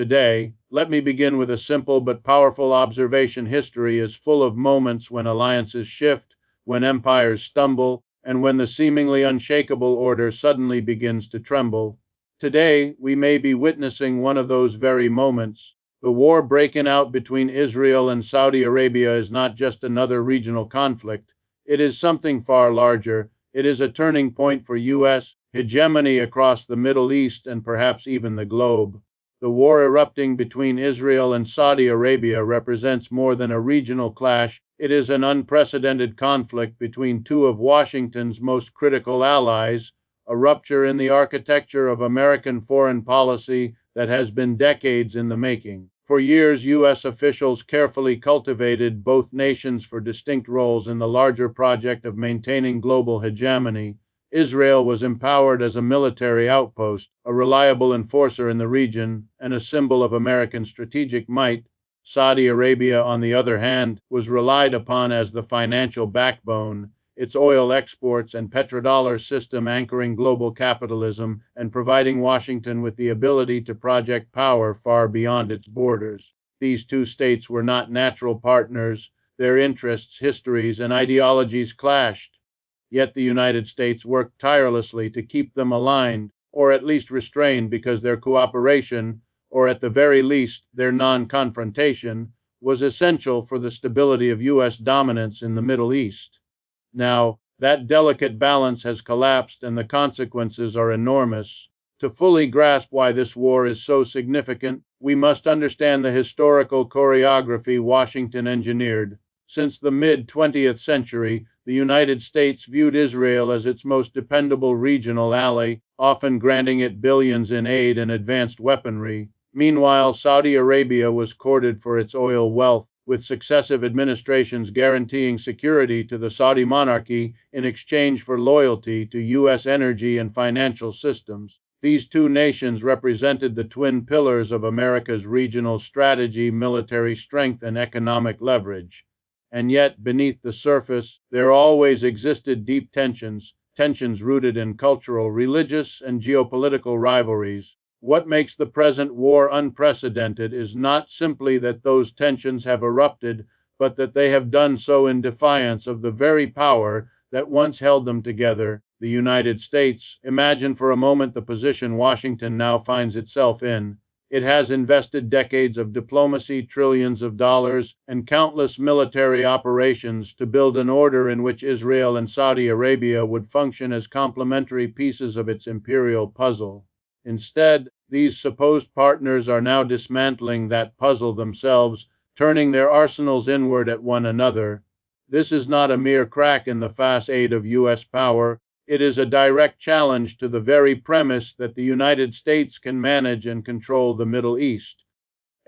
today. Let me begin with a simple but powerful observation. History is full of moments when alliances shift, when empires stumble, and when the seemingly unshakable order suddenly begins to tremble. Today, we may be witnessing one of those very moments. The war breaking out between Israel and Saudi Arabia is not just another regional conflict. It is something far larger. It is a turning point for U.S. hegemony across the Middle East and perhaps even the globe. The war erupting between Israel and Saudi Arabia represents more than a regional clash. It is an unprecedented conflict between two of Washington's most critical allies, a rupture in the architecture of American foreign policy that has been decades in the making. For years, U.S. officials carefully cultivated both nations for distinct roles in the larger project of maintaining global hegemony. Israel was empowered as a military outpost, a reliable enforcer in the region, and a symbol of American strategic might. Saudi Arabia, on the other hand, was relied upon as the financial backbone, its oil exports and petrodollar system anchoring global capitalism and providing Washington with the ability to project power far beyond its borders. These two states were not natural partners. Their interests, histories, and ideologies clashed. Yet the United States worked tirelessly to keep them aligned, or at least restrained, because their cooperation, or at the very least their non-confrontation, was essential for the stability of U.S. dominance in the Middle East. Now, that delicate balance has collapsed and the consequences are enormous. To fully grasp why this war is so significant, we must understand the historical choreography Washington engineered. Since the mid-20th century, the United States viewed Israel as its most dependable regional ally, often granting it billions in aid and advanced weaponry. Meanwhile, Saudi Arabia was courted for its oil wealth, with successive administrations guaranteeing security to the Saudi monarchy in exchange for loyalty to U.S. energy and financial systems. These two nations represented the twin pillars of America's regional strategy, military strength, and economic leverage. And yet, beneath the surface, there always existed deep tensions rooted in cultural, religious, and geopolitical rivalries. What makes the present war unprecedented is not simply that those tensions have erupted, but that they have done so in defiance of the very power that once held them together, the United States. Imagine for a moment the position Washington now finds itself in. It has invested decades of diplomacy, trillions of dollars, and countless military operations to build an order in which Israel and Saudi Arabia would function as complementary pieces of its imperial puzzle. Instead, these supposed partners are now dismantling that puzzle themselves, turning their arsenals inward at one another. This is not a mere crack in the facade of U.S. power. It is a direct challenge to the very premise that the United States can manage and control the Middle East.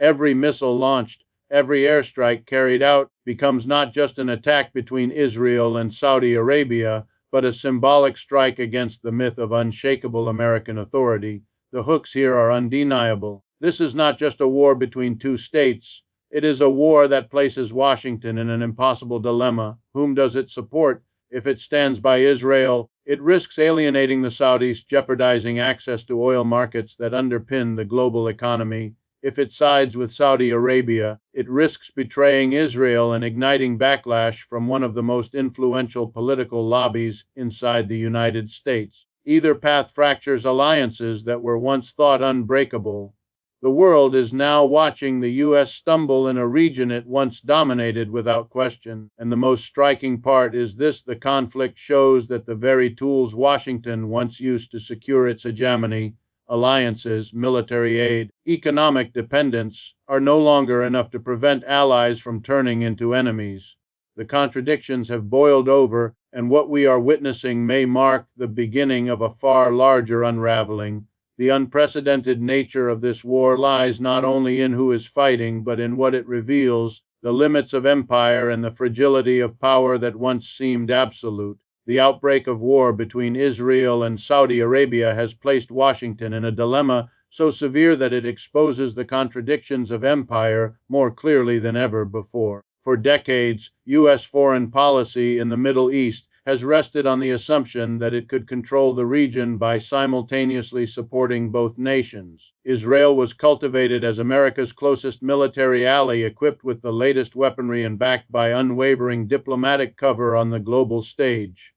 Every missile launched, every airstrike carried out becomes not just an attack between Israel and Saudi Arabia, but a symbolic strike against the myth of unshakable American authority. The hooks here are undeniable. This is not just a war between two states. It is a war that places Washington in an impossible dilemma. Whom does it support? If it stands by Israel, it risks alienating the Saudis, jeopardizing access to oil markets that underpin the global economy. If it sides with Saudi Arabia, it risks betraying Israel and igniting backlash from one of the most influential political lobbies inside the United States. Either path fractures alliances that were once thought unbreakable. The world is now watching the U.S. stumble in a region it once dominated without question. And the most striking part is this: the conflict shows that the very tools Washington once used to secure its hegemony, alliances, military aid, economic dependence, are no longer enough to prevent allies from turning into enemies. The contradictions have boiled over, and what we are witnessing may mark the beginning of a far larger unraveling. The unprecedented nature of this war lies not only in who is fighting, but in what it reveals: the limits of empire and the fragility of power that once seemed absolute. The outbreak of war between Israel and Saudi Arabia has placed Washington in a dilemma so severe that it exposes the contradictions of empire more clearly than ever before. For decades, U.S. foreign policy in the Middle East has rested on the assumption that it could control the region by simultaneously supporting both nations. Israel was cultivated as America's closest military ally, equipped with the latest weaponry and backed by unwavering diplomatic cover on the global stage.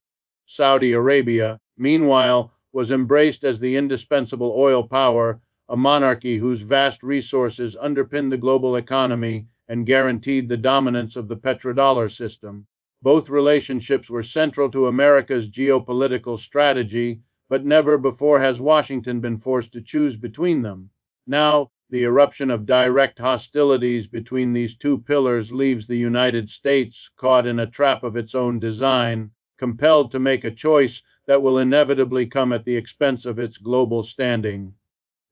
Saudi Arabia, meanwhile, was embraced as the indispensable oil power, a monarchy whose vast resources underpinned the global economy and guaranteed the dominance of the petrodollar system. Both relationships were central to America's geopolitical strategy, but never before has Washington been forced to choose between them. Now, the eruption of direct hostilities between these two pillars leaves the United States caught in a trap of its own design, compelled to make a choice that will inevitably come at the expense of its global standing.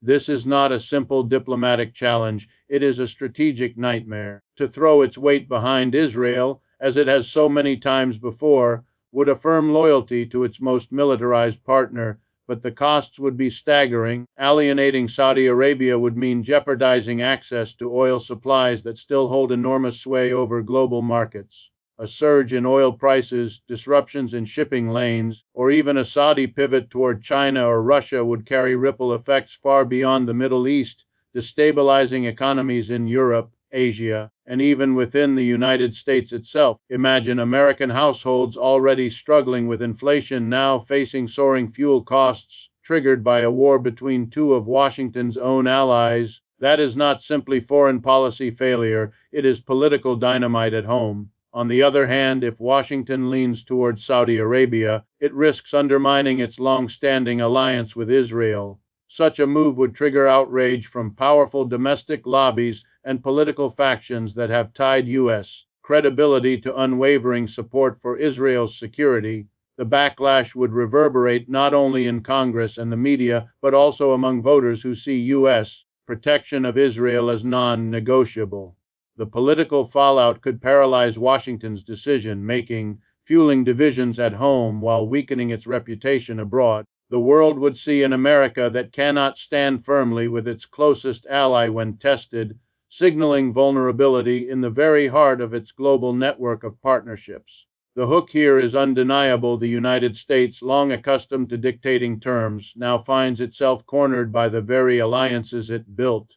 This is not a simple diplomatic challenge, it is a strategic nightmare. To throw its weight behind Israel, as it has so many times before, would affirm loyalty to its most militarized partner, but the costs would be staggering. Alienating Saudi Arabia would mean jeopardizing access to oil supplies that still hold enormous sway over global markets. A surge in oil prices, disruptions in shipping lanes, or even a Saudi pivot toward China or Russia would carry ripple effects far beyond the Middle East, destabilizing economies in Europe, Asia, and even within the United States itself. Imagine American households already struggling with inflation now facing soaring fuel costs, triggered by a war between two of Washington's own allies. That is not simply foreign policy failure, it is political dynamite at home. On the other hand, if Washington leans towards Saudi Arabia, it risks undermining its long-standing alliance with Israel. Such a move would trigger outrage from powerful domestic lobbies and political factions that have tied U.S. credibility to unwavering support for Israel's security. The backlash would reverberate not only in Congress and the media, but also among voters who see U.S. protection of Israel as non-negotiable. The political fallout could paralyze Washington's decision-making, fueling divisions at home while weakening its reputation abroad. The world would see an America that cannot stand firmly with its closest ally when tested, signaling vulnerability in the very heart of its global network of partnerships. The hook here is undeniable. The United States, long accustomed to dictating terms, now finds itself cornered by the very alliances it built.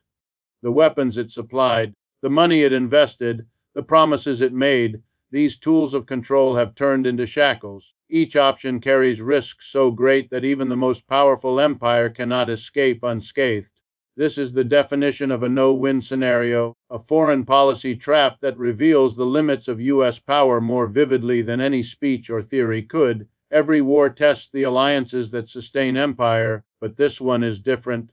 The weapons it supplied, the money it invested, the promises it made, these tools of control have turned into shackles. Each option carries risks so great that even the most powerful empire cannot escape unscathed. This is the definition of a no-win scenario, a foreign policy trap that reveals the limits of U.S. power more vividly than any speech or theory could. Every war tests the alliances that sustain empire, but this one is different.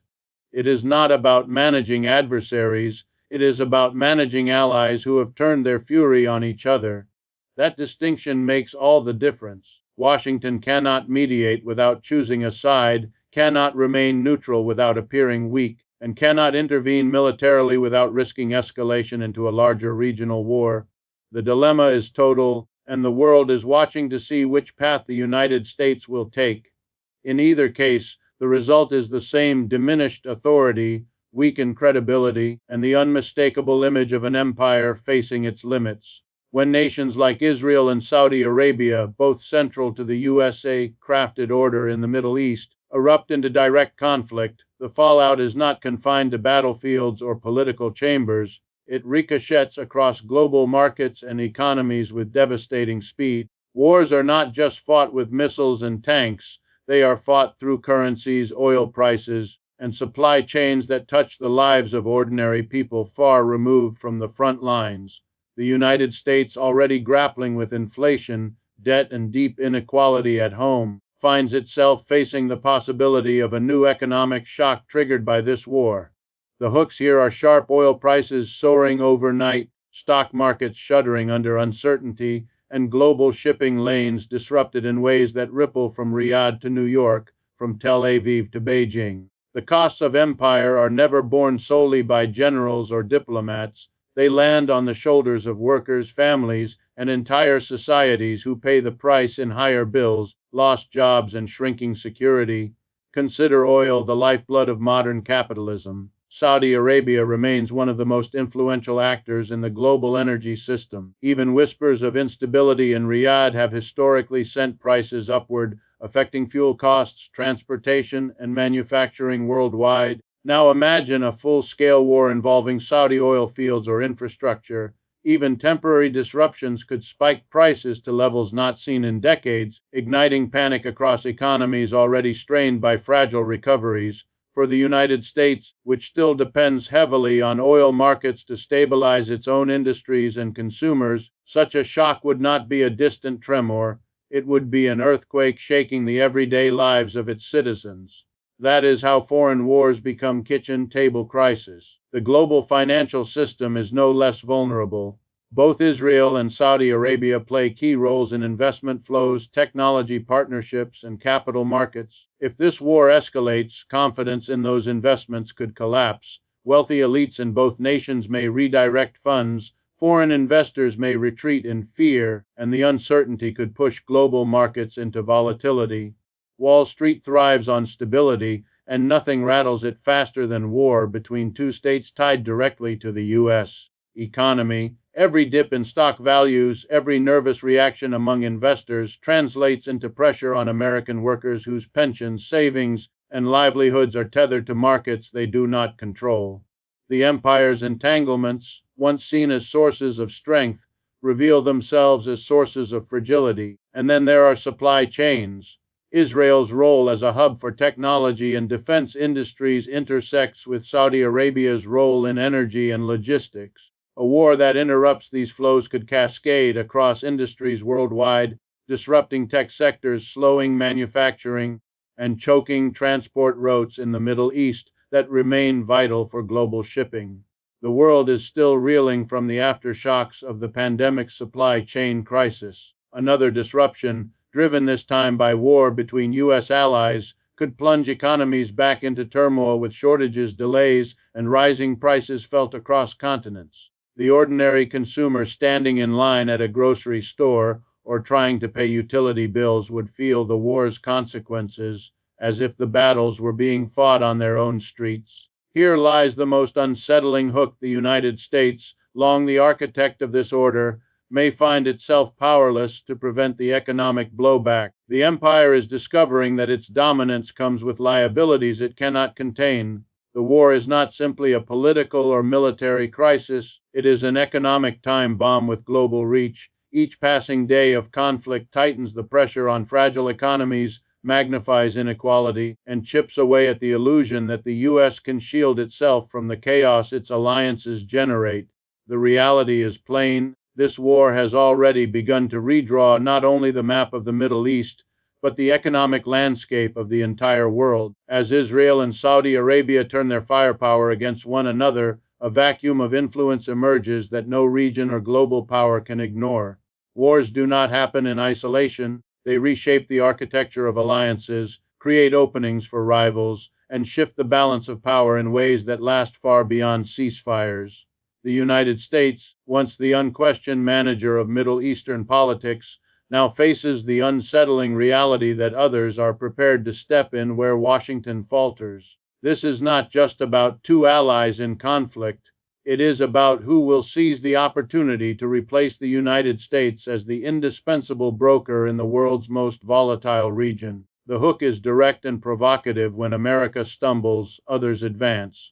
It is not about managing adversaries, it is about managing allies who have turned their fury on each other. That distinction makes all the difference. Washington cannot mediate without choosing a side, cannot remain neutral without appearing weak, and cannot intervene militarily without risking escalation into a larger regional war. The dilemma is total, and the world is watching to see which path the United States will take. In either case, the result is the same: diminished authority, weakened credibility, and the unmistakable image of an empire facing its limits. When nations like Israel and Saudi Arabia, both central to the USA-crafted order in the Middle East, erupt into direct conflict, the fallout is not confined to battlefields or political chambers. It ricochets across global markets and economies with devastating speed. Wars are not just fought with missiles and tanks, they are fought through currencies, oil prices, and supply chains that touch the lives of ordinary people far removed from the front lines. The United States, already grappling with inflation, debt, and deep inequality at home, finds itself facing the possibility of a new economic shock triggered by this war. The hooks here are sharp oil prices soaring overnight, stock markets shuddering under uncertainty, and global shipping lanes disrupted in ways that ripple from Riyadh to New York, from Tel Aviv to Beijing. The costs of empire are never borne solely by generals or diplomats. They land on the shoulders of workers, families, and entire societies who pay the price in higher bills, lost jobs, and shrinking security. Consider oil, the lifeblood of modern capitalism. Saudi Arabia remains one of the most influential actors in the global energy system. Even whispers of instability in Riyadh have historically sent prices upward, affecting fuel costs, transportation, and manufacturing worldwide. Now imagine a full-scale war involving Saudi oil fields or infrastructure. Even temporary disruptions could spike prices to levels not seen in decades, igniting panic across economies already strained by fragile recoveries. For the United States, which still depends heavily on oil markets to stabilize its own industries and consumers, such a shock would not be a distant tremor, it would be an earthquake shaking the everyday lives of its citizens. That is how foreign wars become kitchen table crises. The global financial system is no less vulnerable. Both Israel and Saudi Arabia play key roles in investment flows, technology partnerships, and capital markets. If this war escalates, confidence in those investments could collapse. Wealthy elites in both nations may redirect funds, foreign investors may retreat in fear, and the uncertainty could push global markets into volatility. Wall Street thrives on stability, and nothing rattles it faster than war between two states tied directly to the U.S. economy. Every dip in stock values, every nervous reaction among investors translates into pressure on American workers whose pensions, savings, and livelihoods are tethered to markets they do not control. The empire's entanglements, once seen as sources of strength, reveal themselves as sources of fragility. And then there are supply chains. Israel's role as a hub for technology and defense industries intersects with Saudi Arabia's role in energy and logistics. A war that interrupts these flows could cascade across industries worldwide, disrupting tech sectors, slowing manufacturing, and choking transport routes in the Middle East that remain vital for global shipping. The world is still reeling from the aftershocks of the pandemic supply chain crisis. Another disruption, driven this time by war between U.S. allies, could plunge economies back into turmoil with shortages, delays, and rising prices felt across continents. The ordinary consumer standing in line at a grocery store or trying to pay utility bills would feel the war's consequences, as if the battles were being fought on their own streets. Here lies the most unsettling hook. The United States, long the architect of this order, may find itself powerless to prevent the economic blowback. The empire is discovering that its dominance comes with liabilities it cannot contain. The war is not simply a political or military crisis, it is an economic time bomb with global reach. Each passing day of conflict tightens the pressure on fragile economies, magnifies inequality, and chips away at the illusion that the U.S. can shield itself from the chaos its alliances generate. The reality is plain. This war has already begun to redraw not only the map of the Middle East, but the economic landscape of the entire world. As Israel and Saudi Arabia turn their firepower against one another, a vacuum of influence emerges that no region or global power can ignore. Wars do not happen in isolation. They reshape the architecture of alliances, create openings for rivals, and shift the balance of power in ways that last far beyond ceasefires. The United States, once the unquestioned manager of Middle Eastern politics, now faces the unsettling reality that others are prepared to step in where Washington falters. This is not just about two allies in conflict. It is about who will seize the opportunity to replace the United States as the indispensable broker in the world's most volatile region. The hook is direct and provocative. When America stumbles, others advance.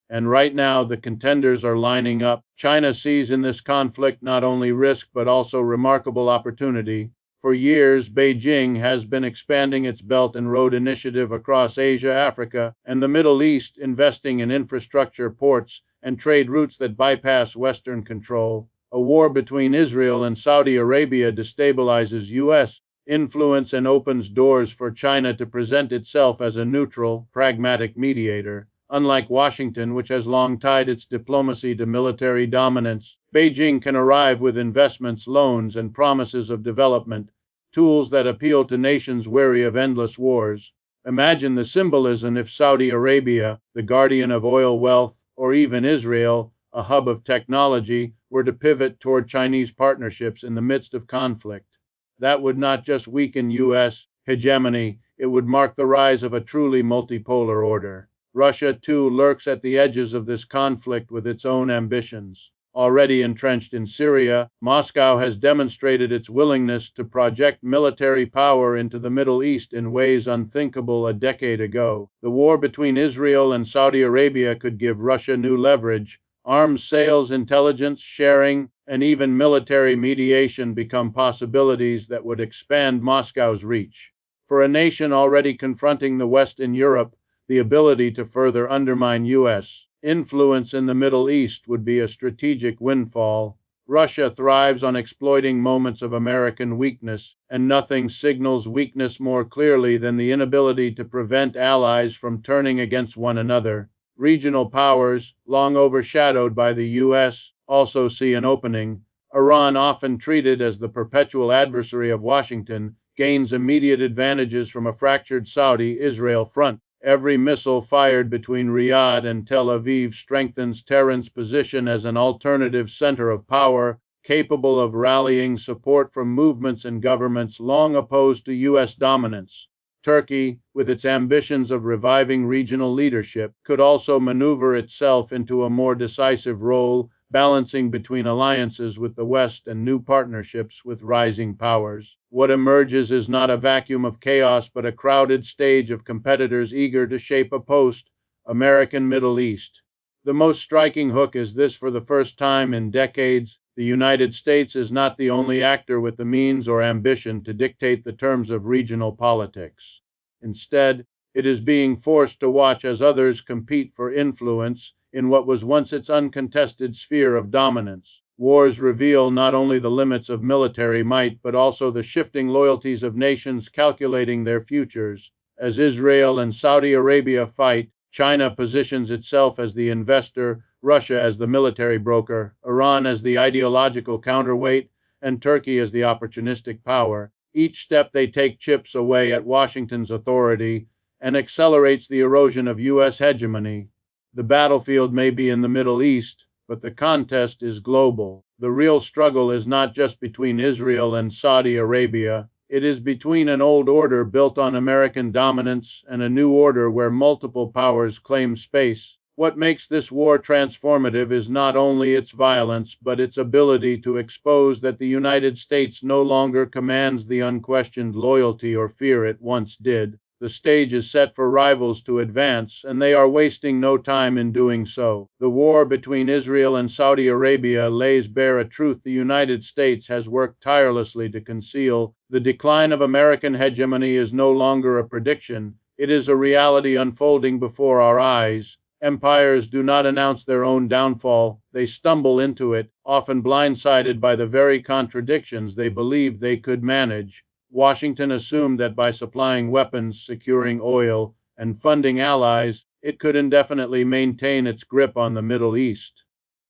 And right now, the contenders are lining up. China sees in this conflict not only risk but also remarkable opportunity. For years, Beijing has been expanding its Belt and Road Initiative across Asia, Africa, and the Middle East, investing in infrastructure, ports, and trade routes that bypass Western control. A war between Israel and Saudi Arabia destabilizes U.S. influence and opens doors for China to present itself as a neutral, pragmatic mediator. Unlike Washington, which has long tied its diplomacy to military dominance, Beijing can arrive with investments, loans, and promises of development, tools that appeal to nations weary of endless wars. Imagine the symbolism if Saudi Arabia, the guardian of oil wealth, or even Israel, a hub of technology, were to pivot toward Chinese partnerships in the midst of conflict. That would not just weaken U.S. hegemony, it would mark the rise of a truly multipolar order. Russia, too, lurks at the edges of this conflict with its own ambitions. Already entrenched in Syria, Moscow has demonstrated its willingness to project military power into the Middle East in ways unthinkable a decade ago. The war between Israel and Saudi Arabia could give Russia new leverage. Arms sales, intelligence sharing, and even military mediation become possibilities that would expand Moscow's reach. For a nation already confronting the West in Europe, the ability to further undermine U.S. influence in the Middle East would be a strategic windfall. Russia thrives on exploiting moments of American weakness, and nothing signals weakness more clearly than the inability to prevent allies from turning against one another. Regional powers, long overshadowed by the U.S., also see an opening. Iran, often treated as the perpetual adversary of Washington, gains immediate advantages from a fractured Saudi-Israel front. Every missile fired between Riyadh and Tel Aviv strengthens Tehran's position as an alternative center of power, capable of rallying support from movements and governments long opposed to U.S. dominance. Turkey, with its ambitions of reviving regional leadership, could also maneuver itself into a more decisive role, balancing between alliances with the West and new partnerships with rising powers. What emerges is not a vacuum of chaos, but a crowded stage of competitors eager to shape a post-American Middle East. The most striking hook is this: for the first time in decades, the United States is not the only actor with the means or ambition to dictate the terms of regional politics. Instead, it is being forced to watch as others compete for influence in what was once its uncontested sphere of dominance. Wars reveal not only the limits of military might, but also the shifting loyalties of nations calculating their futures. As Israel and Saudi Arabia fight, China positions itself as the investor, Russia as the military broker, Iran as the ideological counterweight, and Turkey as the opportunistic power. Each step they take chips away at Washington's authority and accelerates the erosion of U.S. hegemony. The battlefield may be in the Middle East, but the contest is global. The real struggle is not just between Israel and Saudi Arabia. It is between an old order built on American dominance and a new order where multiple powers claim space. What makes this war transformative is not only its violence, but its ability to expose that the United States no longer commands the unquestioned loyalty or fear it once did. The stage is set for rivals to advance, and they are wasting no time in doing so. The war between Israel and Saudi Arabia lays bare a truth the United States has worked tirelessly to conceal. The decline of American hegemony is no longer a prediction. It is a reality unfolding before our eyes. Empires do not announce their own downfall. They stumble into it, often blindsided by the very contradictions they believed they could manage. Washington assumed that by supplying weapons, securing oil, and funding allies, it could indefinitely maintain its grip on the Middle East.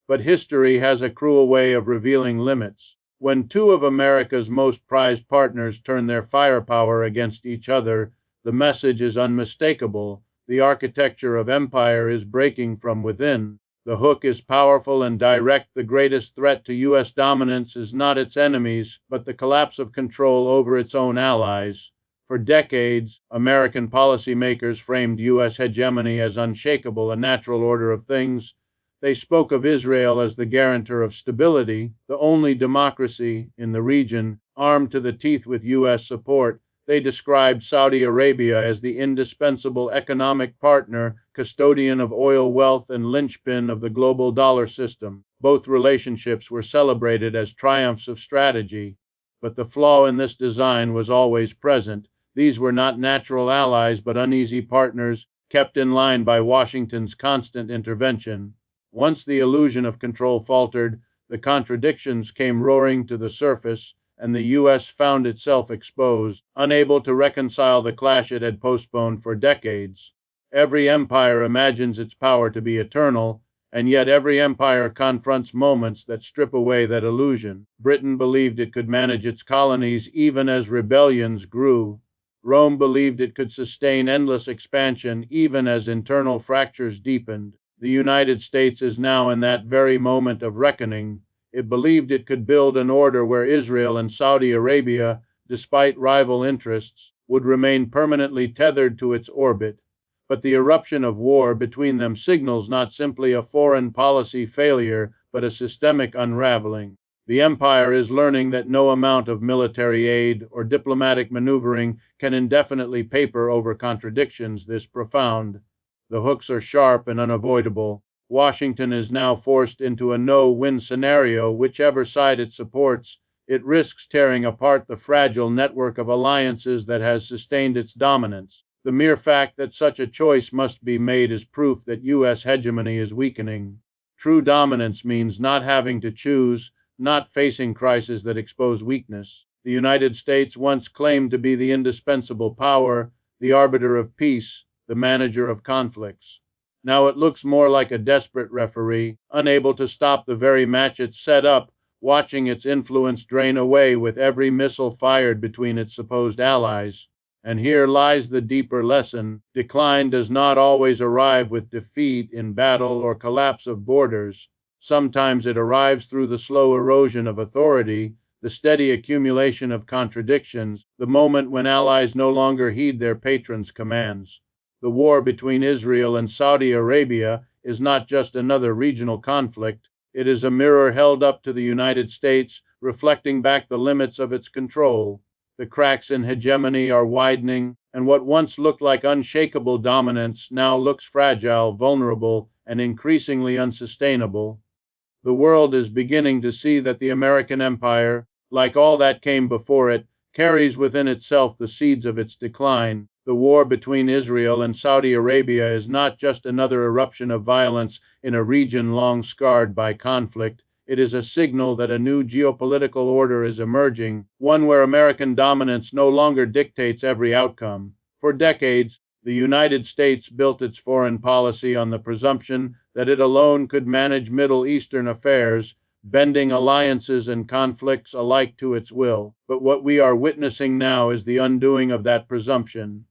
But history has a cruel way of revealing limits. When two of America's most prized partners turn their firepower against each other, the message is unmistakable. The architecture of empire is breaking from within. The hook is powerful and direct. The greatest threat to U.S. dominance is not its enemies, but the collapse of control over its own allies. For decades, American policymakers framed U.S. hegemony as unshakable, a natural order of things. They spoke of Israel as the guarantor of stability, the only democracy in the region, armed to the teeth with U.S. support. They described Saudi Arabia as the indispensable economic partner, custodian of oil wealth, and linchpin of the global dollar system. Both relationships were celebrated as triumphs of strategy. But the flaw in this design was always present. These were not natural allies, but uneasy partners, kept in line by Washington's constant intervention. Once the illusion of control faltered, the contradictions came roaring to the surface, and the U.S. found itself exposed, unable to reconcile the clash it had postponed for decades. Every empire imagines its power to be eternal, and yet every empire confronts moments that strip away that illusion. Britain believed it could manage its colonies even as rebellions grew. Rome believed it could sustain endless expansion even as internal fractures deepened. The United States is now in that very moment of reckoning. It believed it could build an order where Israel and Saudi Arabia, despite rival interests, would remain permanently tethered to its orbit. But the eruption of war between them signals not simply a foreign policy failure, but a systemic unraveling. The empire is learning that no amount of military aid or diplomatic maneuvering can indefinitely paper over contradictions this profound. The hooks are sharp and unavoidable. Washington is now forced into a no-win scenario. Whichever side it supports, it risks tearing apart the fragile network of alliances that has sustained its dominance. The mere fact that such a choice must be made is proof that U.S. hegemony is weakening. True dominance means not having to choose, not facing crises that expose weakness. The United States once claimed to be the indispensable power, the arbiter of peace, the manager of conflicts. Now it looks more like a desperate referee, unable to stop the very match it set up, watching its influence drain away with every missile fired between its supposed allies. And here lies the deeper lesson. Decline does not always arrive with defeat in battle or collapse of borders. Sometimes it arrives through the slow erosion of authority, the steady accumulation of contradictions, the moment when allies no longer heed their patrons' commands. The war between Israel and Saudi Arabia is not just another regional conflict. It is a mirror held up to the United States, reflecting back the limits of its control. The cracks in hegemony are widening, and what once looked like unshakable dominance now looks fragile, vulnerable, and increasingly unsustainable. The world is beginning to see that the American empire, like all that came before it, carries within itself the seeds of its decline. The war between Israel and Saudi Arabia is not just another eruption of violence in a region long scarred by conflict. It is a signal that a new geopolitical order is emerging, one where American dominance no longer dictates every outcome. For decades, the United States built its foreign policy on the presumption that it alone could manage Middle Eastern affairs, bending alliances and conflicts alike to its will. But what we are witnessing now is the undoing of that presumption.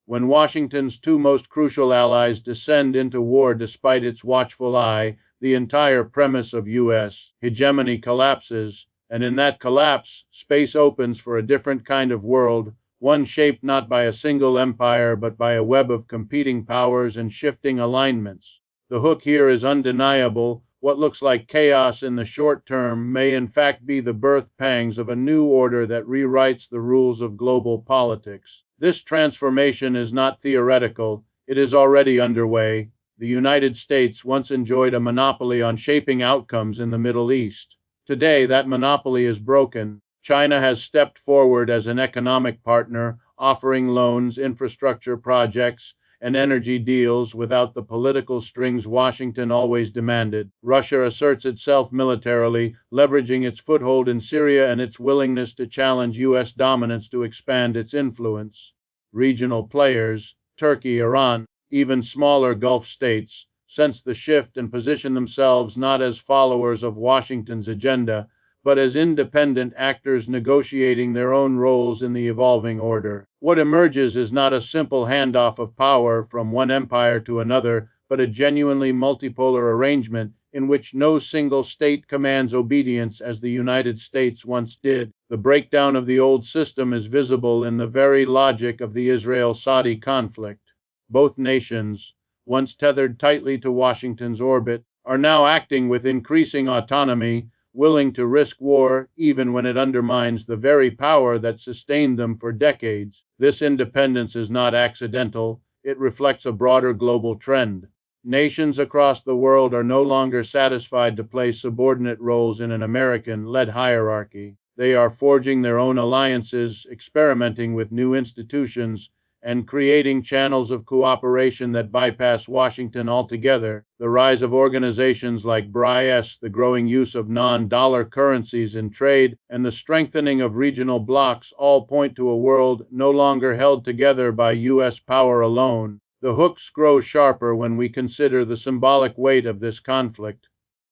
When Washington's two most crucial allies descend into war despite its watchful eye, the entire premise of U.S. hegemony collapses, and in that collapse, space opens for a different kind of world, one shaped not by a single empire but by a web of competing powers and shifting alignments. The hook here is undeniable. What looks like chaos in the short term may in fact be the birth pangs of a new order that rewrites the rules of global politics. This transformation is not theoretical, it is already underway. The United States once enjoyed a monopoly on shaping outcomes in the Middle East. Today, that monopoly is broken. China has stepped forward as an economic partner, offering loans, infrastructure projects, and energy deals without the political strings Washington always demanded. Russia asserts itself militarily, leveraging its foothold in Syria and its willingness to challenge U.S. dominance to expand its influence. Regional players, Turkey, Iran, even smaller Gulf states, sense the shift and position themselves not as followers of Washington's agenda, but as independent actors negotiating their own roles in the evolving order. What emerges is not a simple handoff of power from one empire to another, but a genuinely multipolar arrangement in which no single state commands obedience as the United States once did. The breakdown of the old system is visible in the very logic of the Israel-Saudi conflict. Both nations, once tethered tightly to Washington's orbit, are now acting with increasing autonomy, willing to risk war even when it undermines the very power that sustained them for decades. This independence is not accidental, it reflects a broader global trend. Nations across the world are no longer satisfied to play subordinate roles in an American-led hierarchy. They are forging their own alliances, experimenting with new institutions, and creating channels of cooperation that bypass Washington altogether. The rise of organizations like BRICS, the growing use of non-dollar currencies in trade, and the strengthening of regional blocs all point to a world no longer held together by U.S. power alone. The hooks grow sharper when we consider the symbolic weight of this conflict.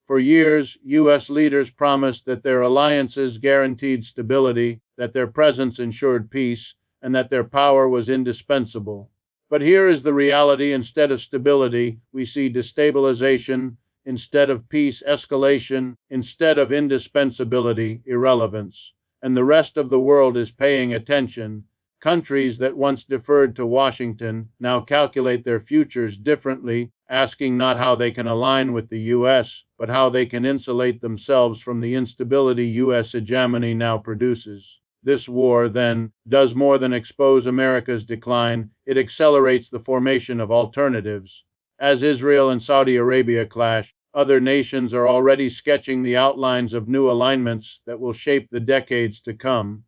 For years, U.S. leaders promised that their alliances guaranteed stability, that their presence ensured peace, and that their power was indispensable. But here is the reality. Instead of stability, we see destabilization; instead of peace, escalation; instead of indispensability, irrelevance. And the rest of the world is paying attention. Countries that once deferred to Washington now calculate their futures differently, asking not how they can align with the US, but how they can insulate themselves from the instability US hegemony now produces. This war, then, does more than expose America's decline, it accelerates the formation of alternatives. As Israel and Saudi Arabia clash, other nations are already sketching the outlines of new alignments that will shape the decades to come.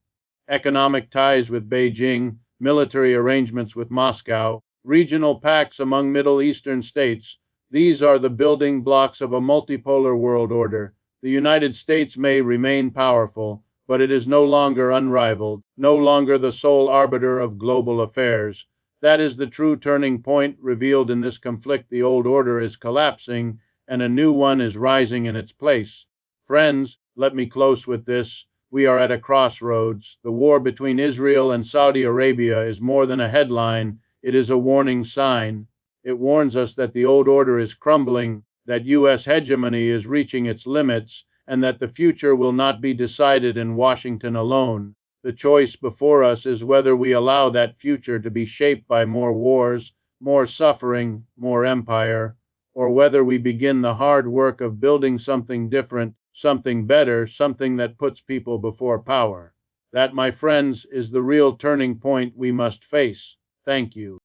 Economic ties with Beijing, military arrangements with Moscow, regional pacts among Middle Eastern states. These are the building blocks of a multipolar world order. The United States may remain powerful, but it is no longer unrivaled, no longer the sole arbiter of global affairs. That is the true turning point revealed in this conflict. The old order is collapsing, and a new one is rising in its place. Friends, let me close with this. We are at a crossroads. The war between Israel and Saudi Arabia is more than a headline, it is a warning sign. It warns us that the old order is crumbling, that US hegemony is reaching its limits, and that the future will not be decided in Washington alone. The choice before us is whether we allow that future to be shaped by more wars, more suffering, more empire, or whether we begin the hard work of building something different, something better, something that puts people before power. That, my friends, is the real turning point we must face. Thank you.